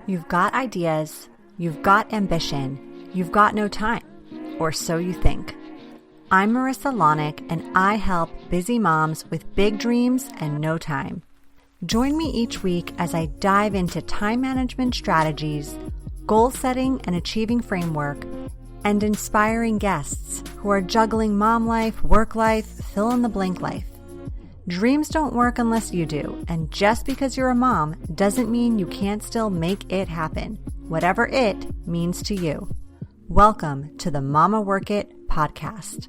You've got ideas, you've got ambition, you've got no time, or so you think. I'm Marissa Lonick, and I help busy moms with big dreams and no time. Join me each week as I dive into time management strategies, goal setting and achieving framework, and inspiring guests who are juggling mom life, work life, fill in the blank life. Dreams don't work unless you do, and just because you're a mom doesn't mean you can't still make it happen, whatever it means to you. Welcome to the Mama Work It podcast.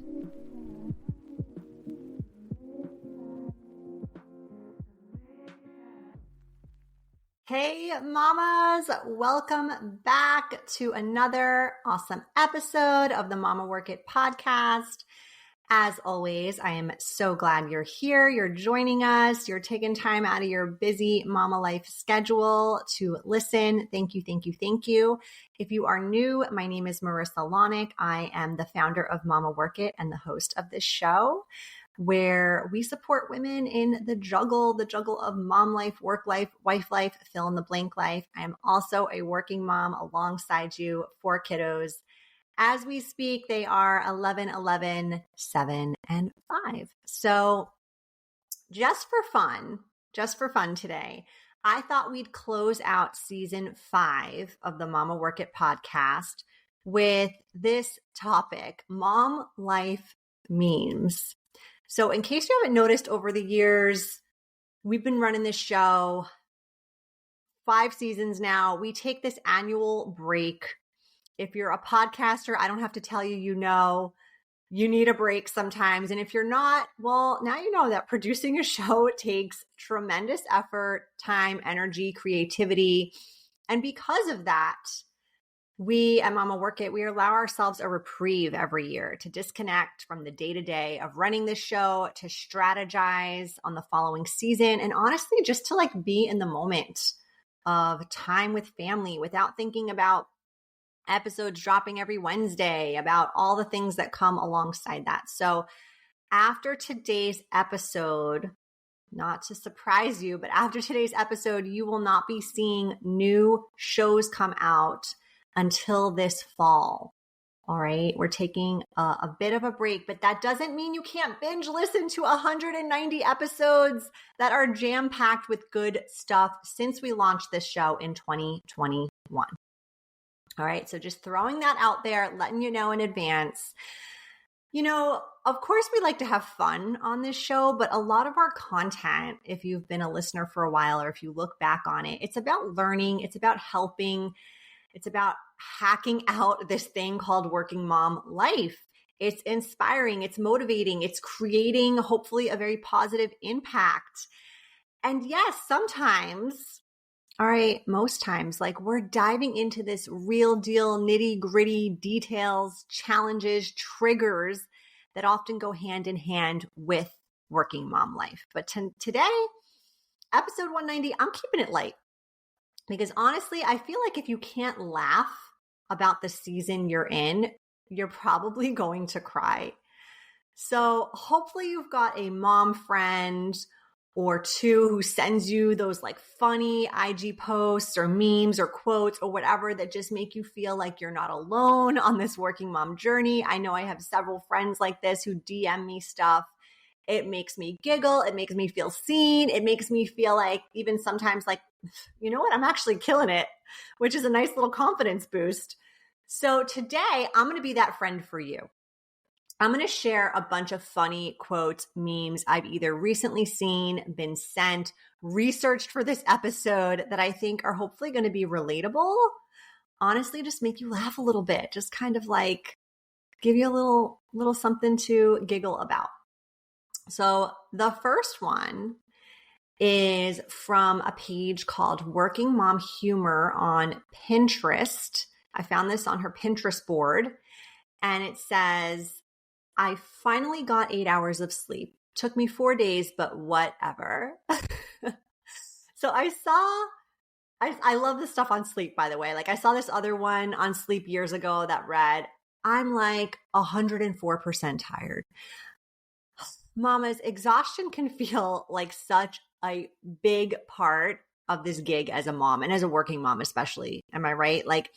Hey mamas, welcome back to another awesome episode of the Mama Work It podcast. As always, I am so glad you're here. You're joining us. You're taking time out of your busy mama life schedule to listen. Thank you, thank you, thank you. If you are new, my name is Marissa Lonick. I am the founder of Mama Work It and the host of this show, where we support women in the juggle of mom life, work life, wife life, fill in the blank life. I am also a working mom alongside you, 4 kiddos. As we speak, they are 11, 7, and 5. So just for fun today, I thought we'd close out season 5 of the Mama Work It podcast with this topic, mom life memes. So in case you haven't noticed over the years, we've been running this show 5 seasons now. We take this annual break. If you're a podcaster, I don't have to tell you, you need a break sometimes. And if you're not, well, now you know that producing a show takes tremendous effort, time, energy, creativity. And because of that, we at Mama Work It, we allow ourselves a reprieve every year to disconnect from the day-to-day of running this show, to strategize on the following season, and honestly, just to be in the moment of time with family without thinking about episodes dropping every Wednesday, about all the things that come alongside that. So after today's episode, not to surprise you, but after today's episode, you will not be seeing new shows come out until this fall. All right. We're taking a bit of a break, but that doesn't mean you can't binge listen to 190 episodes that are jam-packed with good stuff since we launched this show in 2021. All right. So just throwing that out there, letting you know in advance. Of course, we like to have fun on this show, but a lot of our content, if you've been a listener for a while or if you look back on it, it's about learning, it's about helping, it's about hacking out this thing called working mom life. It's inspiring, it's motivating, it's creating hopefully a very positive impact. And yes, sometimes, all right, most times, we're diving into this real deal, nitty gritty details, challenges, triggers that often go hand in hand with working mom life. But today, episode 190, I'm keeping it light because honestly, I feel like if you can't laugh about the season you're in, you're probably going to cry. So hopefully you've got a mom friend or 2 who sends you those funny IG posts or memes or quotes or whatever that just make you feel like you're not alone on this working mom journey. I know I have several friends like this who DM me stuff. It makes me giggle. It makes me feel seen. It makes me feel even sometimes you know what? I'm actually killing it, which is a nice little confidence boost. So today I'm going to be that friend for you. I'm going to share a bunch of funny quotes, memes I've either recently seen, been sent, researched for this episode that I think are hopefully going to be relatable. Honestly, just make you laugh a little bit. Just kind of give you a little something to giggle about. So the first one is from a page called Working Mom Humor on Pinterest. I found this on her Pinterest board, and it says, I finally got 8 hours of sleep. Took me 4 days, but whatever. So I love this stuff on sleep, by the way. I saw this other one on sleep years ago that read, I'm 104% tired. Mamas, exhaustion can feel like such a big part of this gig as a mom and as a working mom, especially. Am I right? Like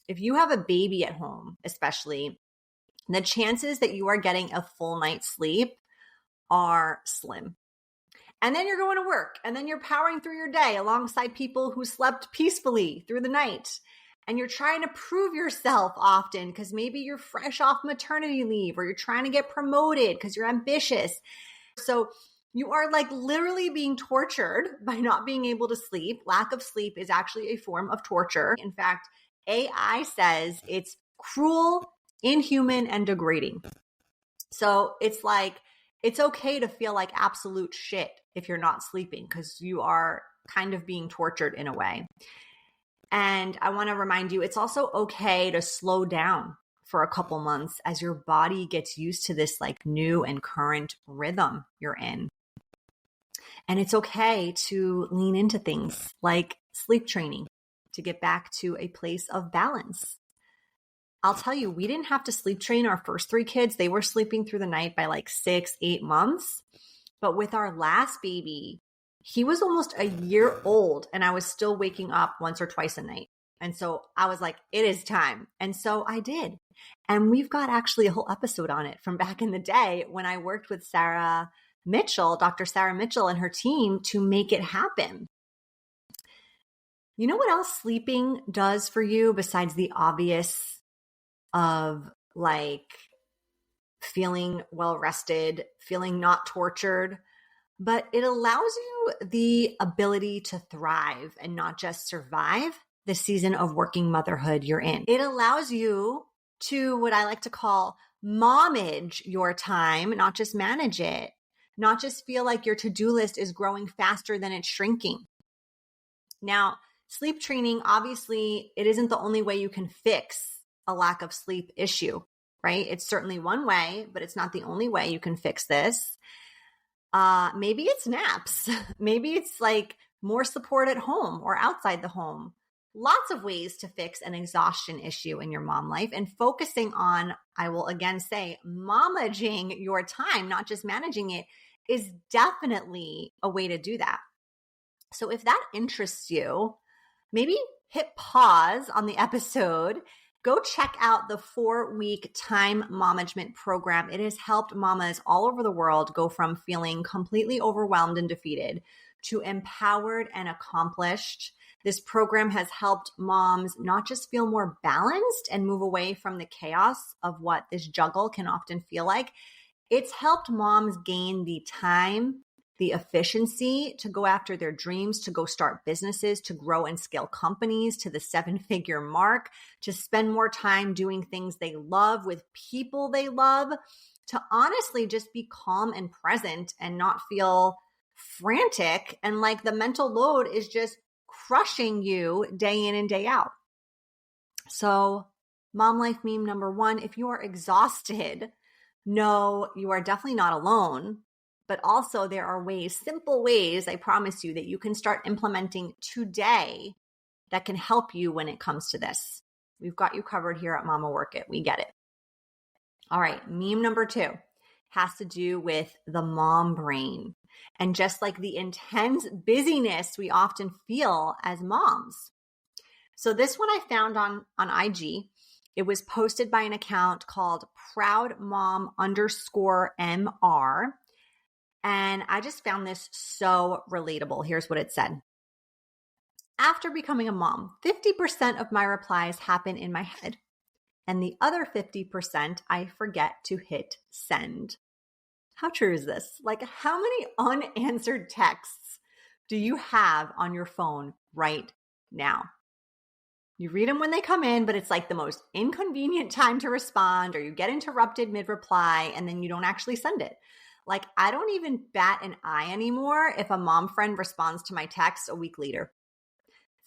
if you have a baby at home, especially, the chances that you are getting a full night's sleep are slim. And then you're going to work and then you're powering through your day alongside people who slept peacefully through the night. And you're trying to prove yourself often because maybe you're fresh off maternity leave or you're trying to get promoted because you're ambitious. So you are like literally being tortured by not being able to sleep. Lack of sleep is actually a form of torture. In fact, AI says it's cruel, inhuman, and degrading. So it's like, it's okay to feel like absolute shit if you're not sleeping because you are kind of being tortured in a way. And I want to remind you, it's also okay to slow down for a couple months as your body gets used to this like new and current rhythm you're in. And it's okay to lean into things like sleep training to get back to a place of balance. I'll tell you, we didn't have to sleep train our first 3 kids. They were sleeping through the night by like 6-8 months. But with our last baby, he was almost a year old and I was still waking up once or twice a night. And so I was like, it is time. And so I did. And we've got actually a whole episode on it from back in the day when I worked with Sarah Mitchell, Dr. Sarah Mitchell and her team to make it happen. You know what else sleeping does for you besides the obvious of like feeling well rested, feeling not tortured, but it allows you the ability to thrive and not just survive the season of working motherhood you're in. It allows you to what I like to call momage your time, not just manage it, not just feel like your to-do list is growing faster than it's shrinking. Now, sleep training, obviously, it isn't the only way you can fix a lack of sleep issue, right? It's certainly one way, but it's not the only way you can fix this. Maybe it's naps. Maybe it's like more support at home or outside the home. Lots of ways to fix an exhaustion issue in your mom life and focusing on, I will again say, momaging your time, not just managing it, is definitely a way to do that. So if that interests you, maybe hit pause on the episode. Go check out the 4-week time momagement program. It has helped mamas all over the world go from feeling completely overwhelmed and defeated to empowered and accomplished. This program has helped moms not just feel more balanced and move away from the chaos of what this juggle can often feel like. It's helped moms gain the time, the efficiency to go after their dreams, to go start businesses, to grow and scale companies to the 7-figure mark, to spend more time doing things they love with people they love, to honestly just be calm and present and not feel frantic and like the mental load is just crushing you day in and day out. So, mom life meme number 1, if you are exhausted, no, you are definitely not alone. But also there are ways, simple ways, I promise you, that you can start implementing today that can help you when it comes to this. We've got you covered here at Mama Work It. We get it. All right, meme number 2 has to do with the mom brain and just like the intense busyness we often feel as moms. So this one I found on IG. It was posted by an account called proudmom_MR. And I just found this so relatable. Here's what it said. After becoming a mom, 50% of my replies happen in my head. And the other 50% I forget to hit send. How true is this? Like, how many unanswered texts do you have on your phone right now? You read them when they come in, but it's like the most inconvenient time to respond, or you get interrupted mid-reply and then you don't actually send it. Like, I don't even bat an eye anymore if a mom friend responds to my text a week later.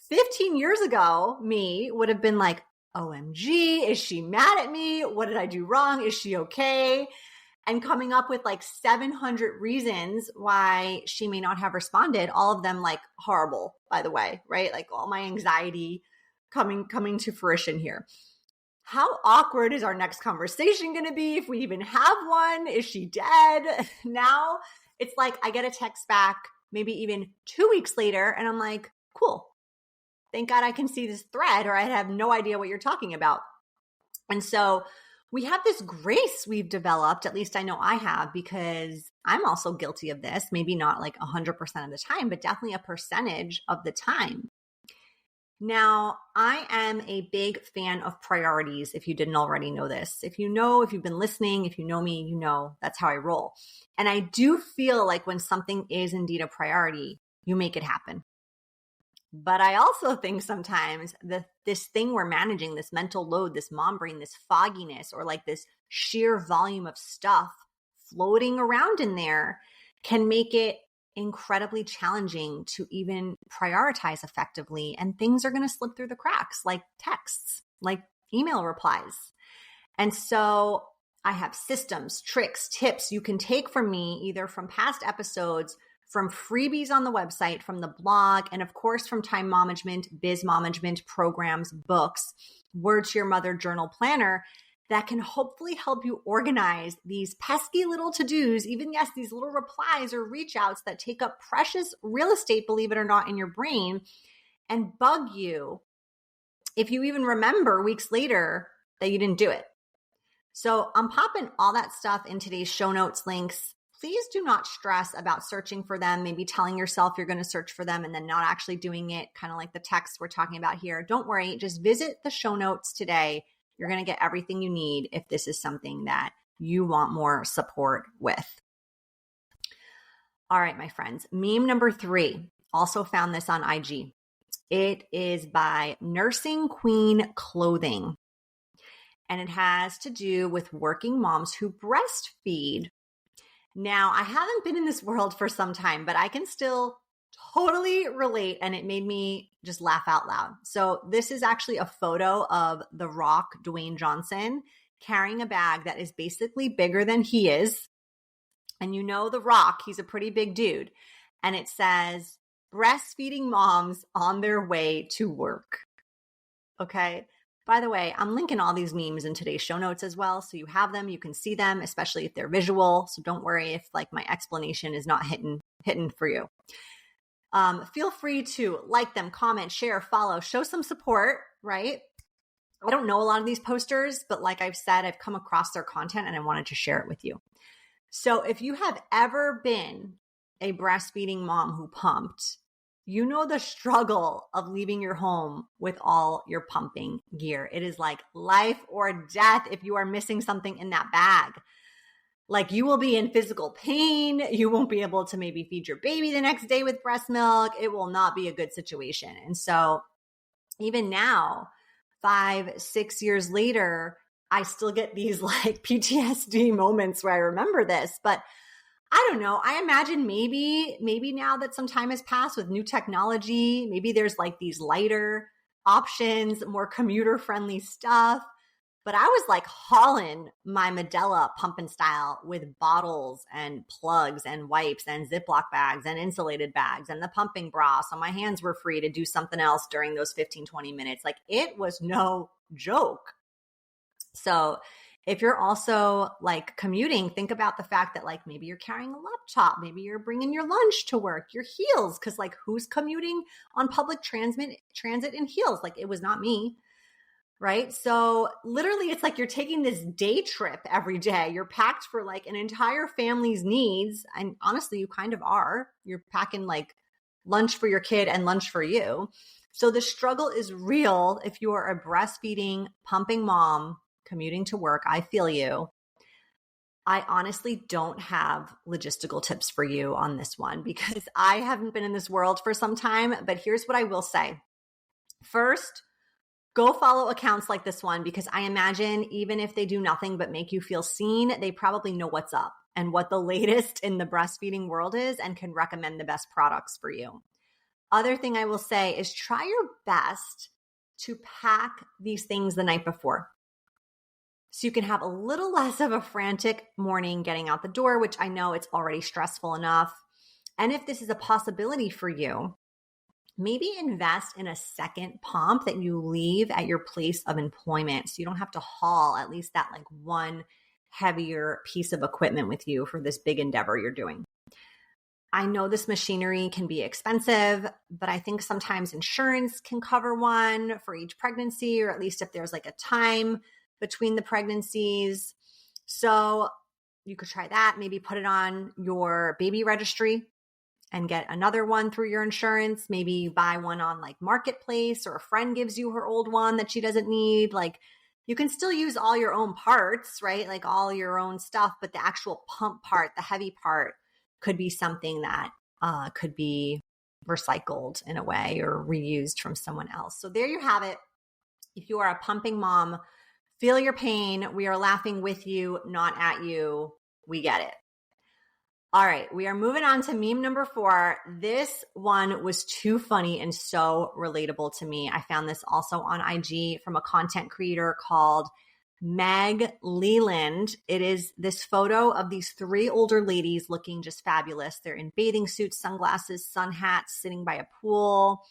15 years ago, me would have been like, OMG, is she mad at me? What did I do wrong? Is she okay? And coming up with like 700 reasons why she may not have responded, all of them like horrible, by the way, right? Like all my anxiety coming to fruition here. How awkward is our next conversation going to be if we even have one? Is she dead? Now it's like I get a text back maybe even 2 weeks later and I'm like, cool. Thank God I can see this thread, or I have no idea what you're talking about. And so we have this grace we've developed, at least I know I have, because I'm also guilty of this, maybe not like 100% of the time, but definitely a percentage of the time. Now, I am a big fan of priorities, if you didn't already know this. If you've been listening, if you know me, you know that's how I roll. And I do feel like when something is indeed a priority, you make it happen. But I also think sometimes this thing we're managing, this mental load, this mom brain, this fogginess, or like this sheer volume of stuff floating around in there can make it incredibly challenging to even prioritize effectively. And things are going to slip through the cracks, like texts, like email replies. And so I have systems, tricks, tips you can take from me, either from past episodes, from freebies on the website, from the blog, and of course from time management, biz management programs, books, Word to Your Mother journal planner, that can hopefully help you organize these pesky little to-dos, even yes, these little replies or reach outs that take up precious real estate, believe it or not, in your brain, and bug you if you even remember weeks later that you didn't do it. So I'm popping all that stuff in today's show notes links. Please do not stress about searching for them, maybe telling yourself you're going to search for them and then not actually doing it, kind of like the text we're talking about here. Don't worry, just visit the show notes today. You're going to get everything you need if this is something that you want more support with. All right, my friends, meme number 3, also found this on IG. It is by Nursing Queen Clothing. And it has to do with working moms who breastfeed. Now, I haven't been in this world for some time, but I can still totally relate, and it made me just laugh out loud. So this is actually a photo of The Rock, Dwayne Johnson, carrying a bag that is basically bigger than he is. And you know The Rock, he's a pretty big dude. And it says, breastfeeding moms on their way to work. Okay. By the way, I'm linking all these memes in today's show notes as well. So you have them, you can see them, especially if they're visual. So don't worry if like my explanation is not hitting for you. Feel free to like them, comment, share, follow, show some support, right? I don't know a lot of these posters, but like I've said, I've come across their content and I wanted to share it with you. So if you have ever been a breastfeeding mom who pumped, you know the struggle of leaving your home with all your pumping gear. It is like life or death if you are missing something in that bag. Like you will be in physical pain. You won't be able to maybe feed your baby the next day with breast milk. It will not be a good situation. And so even now, 5-6 years later, I still get these like PTSD moments where I remember this, but I don't know. I imagine maybe now that some time has passed with new technology, maybe there's like these lighter options, more commuter friendly stuff. But I was like hauling my Medela pumping style with bottles and plugs and wipes and Ziploc bags and insulated bags and the pumping bra. So my hands were free to do something else during those 15-20 minutes. Like it was no joke. So if you're also like commuting, think about the fact that like maybe you're carrying a laptop, maybe you're bringing your lunch to work, your heels, because like who's commuting on public transit in heels? Like it was not me, right? So literally it's like you're taking this day trip every day. You're packed for like an entire family's needs. And honestly, you kind of are. You're packing like lunch for your kid and lunch for you. So the struggle is real if you are a breastfeeding, pumping mom commuting to work. I feel you. I honestly don't have logistical tips for you on this one because I haven't been in this world for some time, but here's what I will say. First, go follow accounts like this one because I imagine even if they do nothing but make you feel seen, they probably know what's up and what the latest in the breastfeeding world is and can recommend the best products for you. Other thing I will say is try your best to pack these things the night before. So you can have a little less of a frantic morning getting out the door, which I know it's already stressful enough. And if this is a possibility for you, maybe invest in a second pump that you leave at your place of employment. So you don't have to haul at least that like one heavier piece of equipment with you for this big endeavor you're doing. I know this machinery can be expensive, but I think sometimes insurance can cover one for each pregnancy, or at least if there's like a time between the pregnancies. So you could try that. Maybe put it on your baby registry and get another one through your insurance. Maybe you buy one on like Marketplace, or a friend gives you her old one that she doesn't need. Like, you can still use all your own parts, right? Like all your own stuff, but the actual pump part, the heavy part, could be something that could be recycled in a way or reused from someone else. So there you have it. If you are a pumping mom, feel your pain. We are laughing with you, not at you. We get it. All right, we are moving on to meme number 4. This one was too funny and so relatable to me. I found this also on IG from a content creator called Meg Leland. It is this photo of these 3 older ladies looking just fabulous. They're in bathing suits, sunglasses, sun hats, sitting by a pool.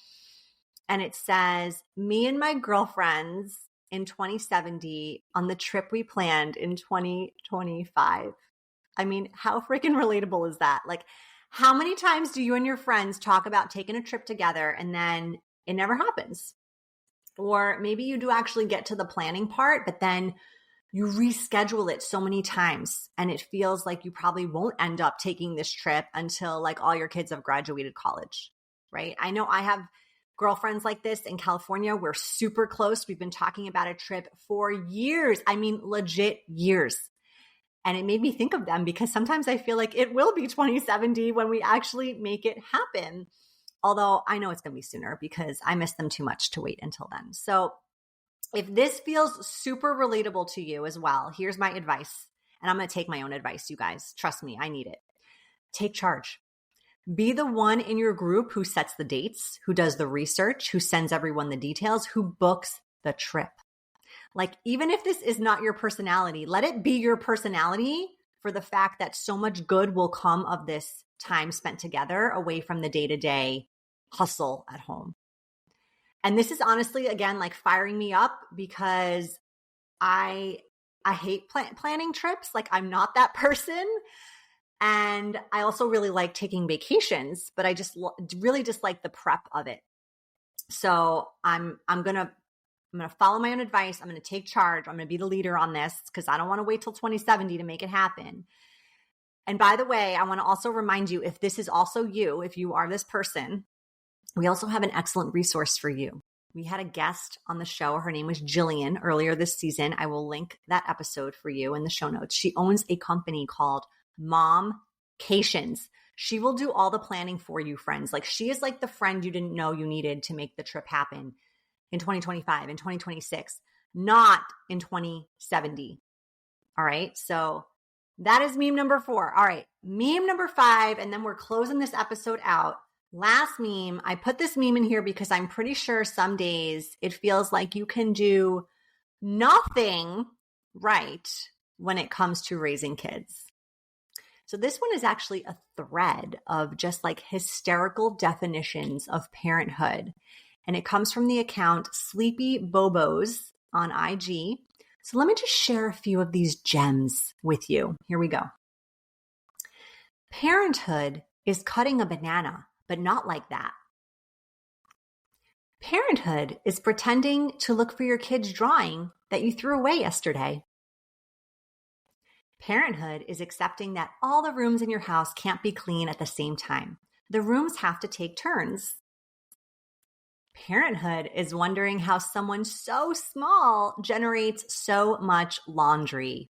And it says, "Me and my girlfriends in 2070 on the trip we planned in 2025. I mean, how freaking relatable is that? Like, how many times do you and your friends talk about taking a trip together and then it never happens? Or maybe you do actually get to the planning part, but then you reschedule it so many times and it feels like you probably won't end up taking this trip until like all your kids have graduated college, right? I know I have girlfriends like this in California. We're super close. We've been talking about a trip for years. I mean, legit years. And it made me think of them because sometimes I feel like it will be 2070 when we actually make it happen. Although I know it's going to be sooner because I miss them too much to wait until then. So if this feels super relatable to you as well, here's my advice. And I'm going to take my own advice, you guys. Trust me, I need it. Take charge. Be the one in your group who sets the dates, who does the research, who sends everyone the details, who books the trip. Like, even if this is not your personality, let it be your personality for the fact that so much good will come of this time spent together away from the day-to-day hustle at home. And this is honestly, again, like firing me up because I hate planning trips. Like, I'm not that person. And I also really like taking vacations, but I just really dislike the prep of it. So I'm going to follow my own advice. I'm going to take charge. I'm going to be the leader on this because I don't want to wait till 2070 to make it happen. And by the way, I want to also remind you, if this is also you, if you are this person, we also have an excellent resource for you. We had a guest on the show. Her name was Jillian earlier this season. I will link that episode for you in the show notes. She owns a company called Momcations. She will do all the planning for you, friends. Like, she is like the friend you didn't know you needed to make the trip happen in 2025, in 2026, not in 2070. All right. So that is meme number 4. All right. Meme number 5. And then we're closing this episode out. Last meme. I put this meme in here because I'm pretty sure some days it feels like you can do nothing right when it comes to raising kids. So this one is actually a thread of just like hysterical definitions of parenthood. And it comes from the account Sleepy Bobos on IG. So let me just share a few of these gems with you. Here we go. Parenthood is cutting a banana, but not like that. Parenthood is pretending to look for your kid's drawing that you threw away yesterday. Parenthood is accepting that all the rooms in your house can't be clean at the same time. The rooms have to take turns. Parenthood is wondering how someone so small generates so much laundry.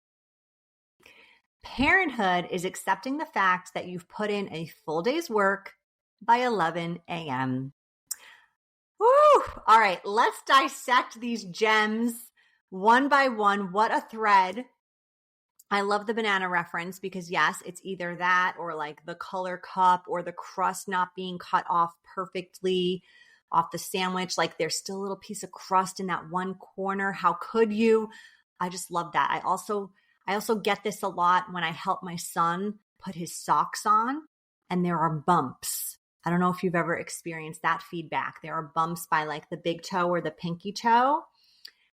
Parenthood is accepting the fact that you've put in a full day's work by 11 a.m. Woo! All right, let's dissect these gems one by one. What a thread. I love the banana reference because yes, it's either that or like the color cup or the crust not being cut off perfectly off the sandwich. Like, there's still a little piece of crust in that one corner. How could you? I just love that. I also get this a lot when I help my son put his socks on and there are bumps. I don't know if you've ever experienced that feedback. There are bumps by like the big toe or the pinky toe.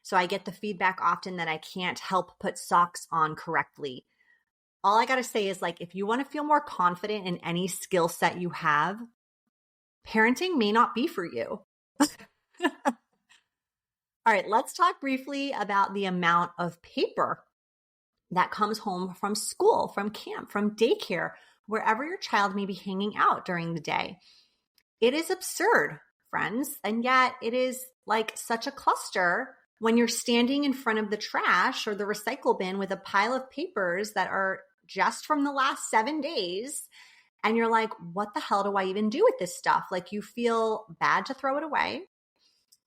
So I get the feedback often that I can't help put socks on correctly. all I got to say is like, if you want to feel more confident in any skill set you have, parenting may not be for you. All right, let's talk briefly about the amount of paper that comes home from school, from camp, from daycare, wherever your child may be hanging out during the day. It is absurd, friends, and yet it is like such a cluster when you're standing in front of the trash or the recycle bin with a pile of papers that are just from the last 7 days. And you're like, what the hell do I even do with this stuff? Like, you feel bad to throw it away,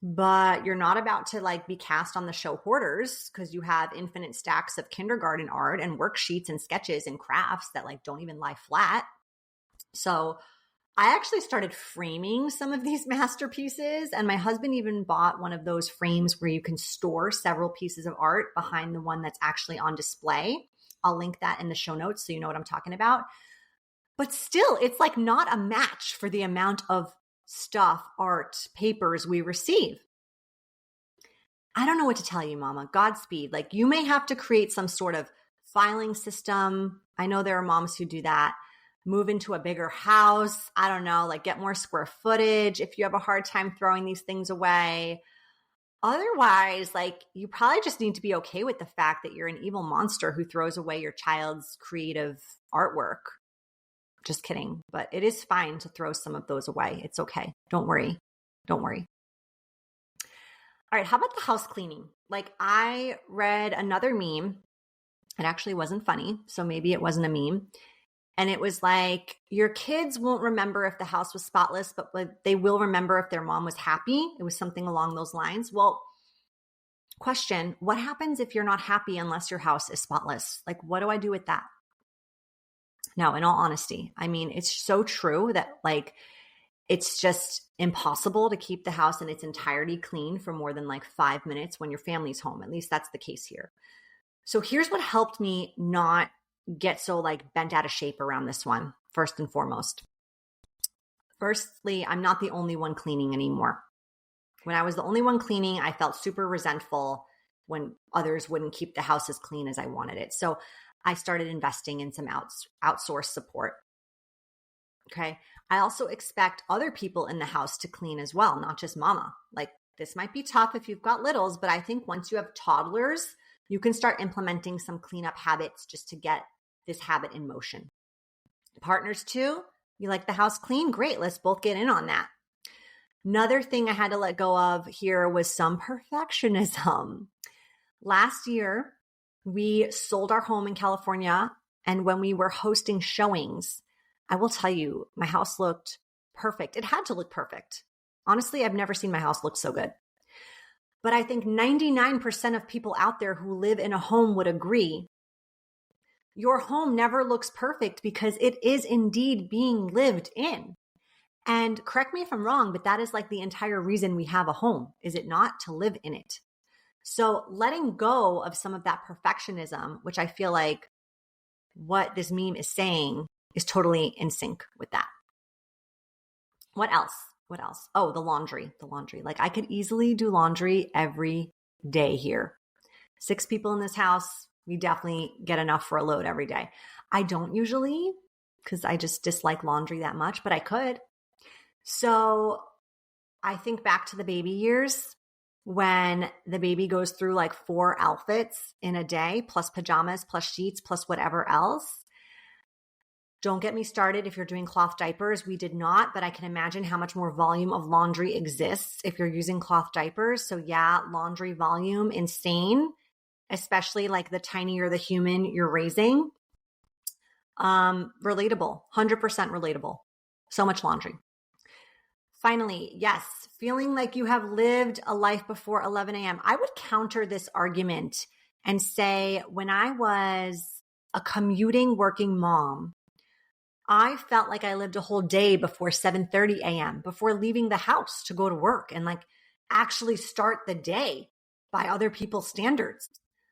but you're not about to like be cast on the show hoarders because you have infinite stacks of kindergarten art and worksheets and sketches and crafts that like don't even lie flat. So I actually started framing some of these masterpieces, and my husband even bought one of those frames where you can store several pieces of art behind the one that's actually on display. I'll link that in the show notes so you know what I'm talking about. But still, it's like not a match for the amount of stuff, art, papers we receive. I don't know what to tell you, Mama. Godspeed. Like, you may have to create some sort of filing system. I know there are moms who do that. Move into a bigger house. I don't know, like get more square footage if you have a hard time throwing these things away. Otherwise, like, you probably just need to be okay with the fact that you're an evil monster who throws away your child's creative artwork. Just kidding. But it is fine to throw some of those away. It's okay. Don't worry. Don't worry. All right. How about the house cleaning? Like, I read another meme. It actually wasn't funny, so maybe it wasn't a meme. And it was like, your kids won't remember if the house was spotless, but they will remember if their mom was happy. It was something along those lines. Well, question, what happens if you're not happy unless your house is spotless? Like, what do I do with that? No, in all honesty, I mean, it's so true that like, it's just impossible to keep the house in its entirety clean for more than like 5 minutes when your family's home. At least that's the case here. So here's what helped me not get so like bent out of shape around this one, first and foremost. Firstly, I'm not the only one cleaning anymore. When I was the only one cleaning, I felt super resentful when others wouldn't keep the house as clean as I wanted it. So I started investing in some outsourced support. Okay. I also expect other people in the house to clean as well, not just mama. Like, this might be tough if you've got littles, but I think once you have toddlers, you can start implementing some cleanup habits just to get this habit in motion. Partners too, you like the house clean? Great. Let's both get in on that. Another thing I had to let go of here was some perfectionism. Last year, we sold our home in California, and when we were hosting showings, I will tell you, my house looked perfect. It had to look perfect. Honestly, I've never seen my house look so good. But I think 99% of people out there who live in a home would agree. Your home never looks perfect because it is indeed being lived in. And correct me if I'm wrong, but that is like the entire reason we have a home, is it not? To live in it. So letting go of some of that perfectionism, which I feel like what this meme is saying is totally in sync with that. What else? What else? Oh, the laundry. Like, I could easily do laundry every day here. 6 people in this house, we definitely get enough for a load every day. I don't usually, because I just dislike laundry that much, but I could. So I think back to the baby years when the baby goes through like 4 outfits in a day, plus pajamas, plus sheets, plus whatever else. Don't get me started if you're doing cloth diapers. We did not, but I can imagine how much more volume of laundry exists if you're using cloth diapers. So yeah, laundry volume, insane, especially like the tinier the human you're raising. Relatable, 100% relatable. So much laundry. Finally, yes, feeling like you have lived a life before 11 a.m. I would counter this argument and say, when I was a commuting working mom, I felt like I lived a whole day before 7:30 a.m., before leaving the house to go to work and like actually start the day by other people's standards.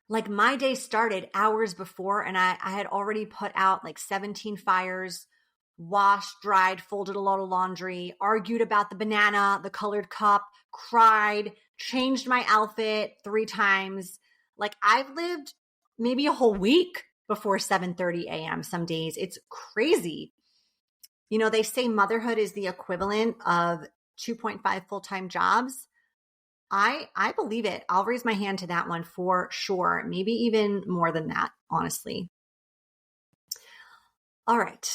Like, my day started hours before, and I had already put out like 17 fires, washed, dried, folded a lot of laundry, argued about the banana, the colored cup, cried, changed my outfit 3 times. Like, I've lived maybe a whole week before 7:30 a.m. some days. It's crazy. You know, they say motherhood is the equivalent of 2.5 full-time jobs. I believe it. I'll raise my hand to that one for sure. Maybe even more than that, honestly. All right.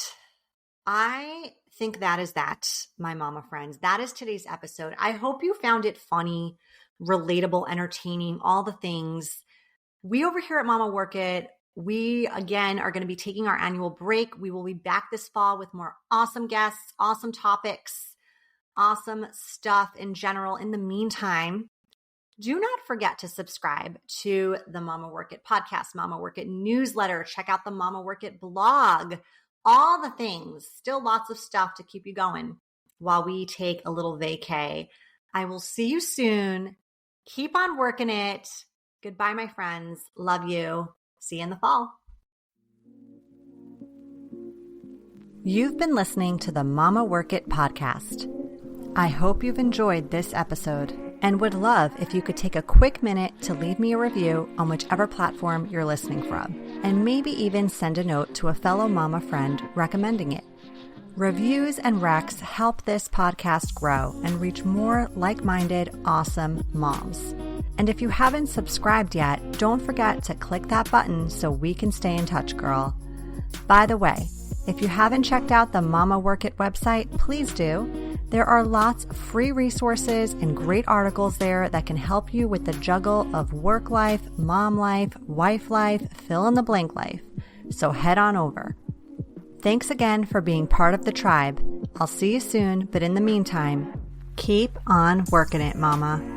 I think that is that, my mama friends. That is today's episode. I hope you found it funny, relatable, entertaining, all the things. We over here at Mama Work It, we again are going to be taking our annual break. We will be back this fall with more awesome guests, awesome topics, awesome stuff in general. In the meantime, do not forget to subscribe to the Mama Work It podcast, Mama Work It newsletter. Check out the Mama Work It blog, all the things. Still lots of stuff to keep you going while we take a little vacay. I will see you soon. Keep on working it. Goodbye, my friends. Love you. See you in the fall. You've been listening to the Mama Work It podcast. I hope you've enjoyed this episode and would love if you could take a quick minute to leave me a review on whichever platform you're listening from, and maybe even send a note to a fellow mama friend recommending it. Reviews and recs help this podcast grow and reach more like-minded, awesome moms. And if you haven't subscribed yet, don't forget to click that button so we can stay in touch, girl. By the way, if you haven't checked out the Mama Work It website, please do. There are lots of free resources and great articles there that can help you with the juggle of work life, mom life, wife life, fill in the blank life. So head on over. Thanks again for being part of the tribe. I'll see you soon, but in the meantime, keep on working it, mama.